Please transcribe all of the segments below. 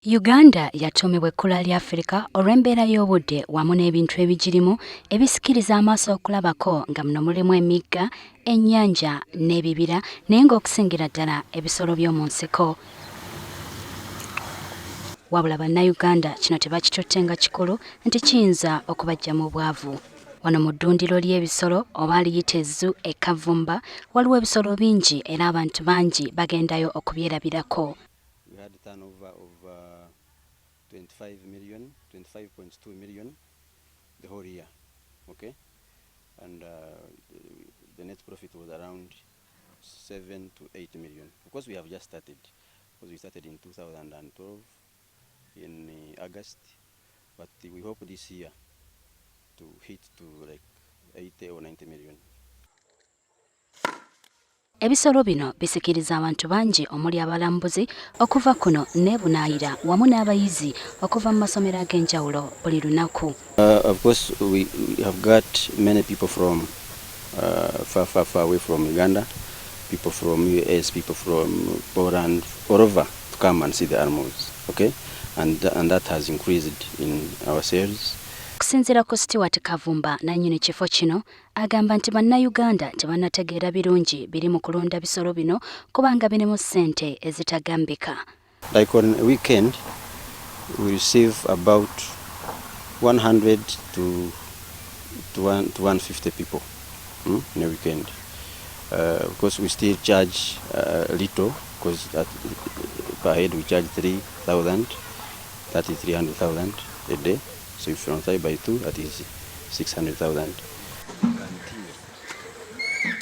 Uganda yatumibwa ekkula lya Afrika olw'embeera y'obudde wamu n'ebintu ebigirimu ebisikiriza amaaso okulabako nga muno mulimu emigga, ennyanja n'ebibira naye ng'okusingira ddala ebisolo by'omu nsiko. Wabula bannayuganda kino tebakitutte nga kikulu nti kiyinza okubaggya mu bwavu. Wano mu ddundiro ly'ebisolo oba liyita ezzu e Kavumba waliwo ebisolo bingi era abantu bangi bagendayo okubyerabirako. 25.2 million the whole year, okay, and the net profit was around 7 to 8 million. Of course, we have just started because we started in 2012 in August, but we hope this year to hit to like 80 or 90 million. Ebisolo bino bisikiriza abantu bangi omuli abalambuzi okuva kuno nebunaayira wamu n'abayizi okuva mu masomero ag'enjawulo buli lunaku. Of course, we have got many people from far away from Uganda, people from US, people from Poland, all over to come and see the animals, okay? And that has increased in our sales. Okusinziira ku Stewart Kavumba nannyini kifo kino agamba nti bannayuganda tebannategeera birungi biri mu kulunda bisolo bino kubanga birimu ssente ezitagambika. Like on a weekend we receive about 100 to 150 people in a weekend. Of course we still charge little because per head we charge 3,000, that is 300,000 a day. So if you multiply by 2, that is 600,000.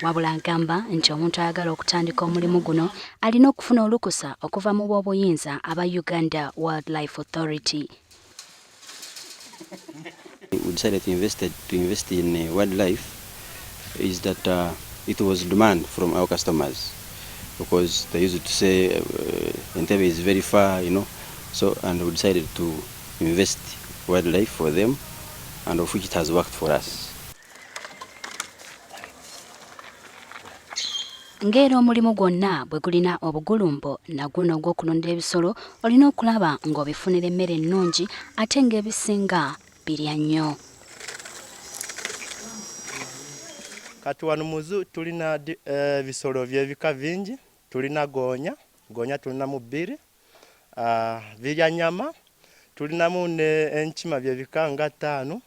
Wabula agamba nti omuntu ayagala okutandika omulimu guno alina okufuna olukusa okuva mu bw'obuyinza aba Uganda Wildlife Authority. We decided to invest in wildlife is that it was demand from our customers because they used to say Entebbe is very far, you know, so and we decided to invest wildlife for them, and of which it has worked for us. Ng'era omulimu gwonna bwe gulina obugulumbo na guno ogw'okulunda ebisolo olina okulaba ng'obifunira emmere ennungi ate ng'ebisinga birya nnyo. Kati wano muzu tulina ebisolo by'ebika bingi, tulina goonya tulinamu 2, birya nyama, tulinamu n'enkima by'ebika nga 5,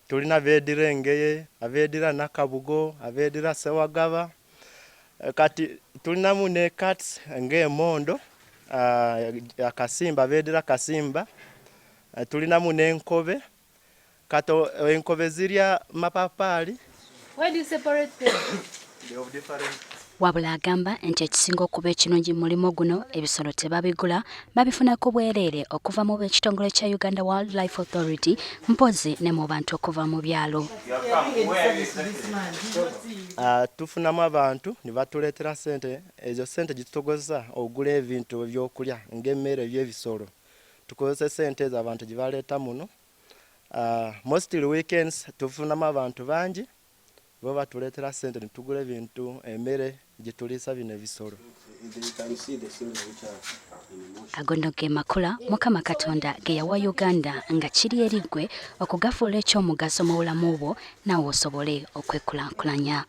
tulina abeedira engeye, abeedira nakabugo, abeedira sewagaba, kati tulinamu ne cats ng'emondo, akasimba, abeedira kasimba, tulinamu n'enkobe, kati enkobe zirya mapapaali. Why do you separate them? They have different. Wabula agamba nti ekisinga okuba ekirungi mu mulimu guno ebisolo tebabigula babifunako bwereere okuva mu b'ekitongole kya Uganda Wildlife Authority mpozi ne mu bantu okuva mu byalo. Tufunamu abantu ne batuleetera ssente, ezo ssente gitukozesa okugula ebintu ebyokulya ng'emmere by'ebisolo. Tukozesa ssente ezo abantu gye baleeta muno. Mostly weekends tufunamu abantu bangi bo batuleetera ssente ne tugula ebintu emmere gye tuliisa bino ebisolo. Agono ge makula Mukama Katonda ge yawa Uganda nga kiri eriggwe okugafuula ekyomugaso mu bulamu bwo nawe osobole okwekulaakulanya.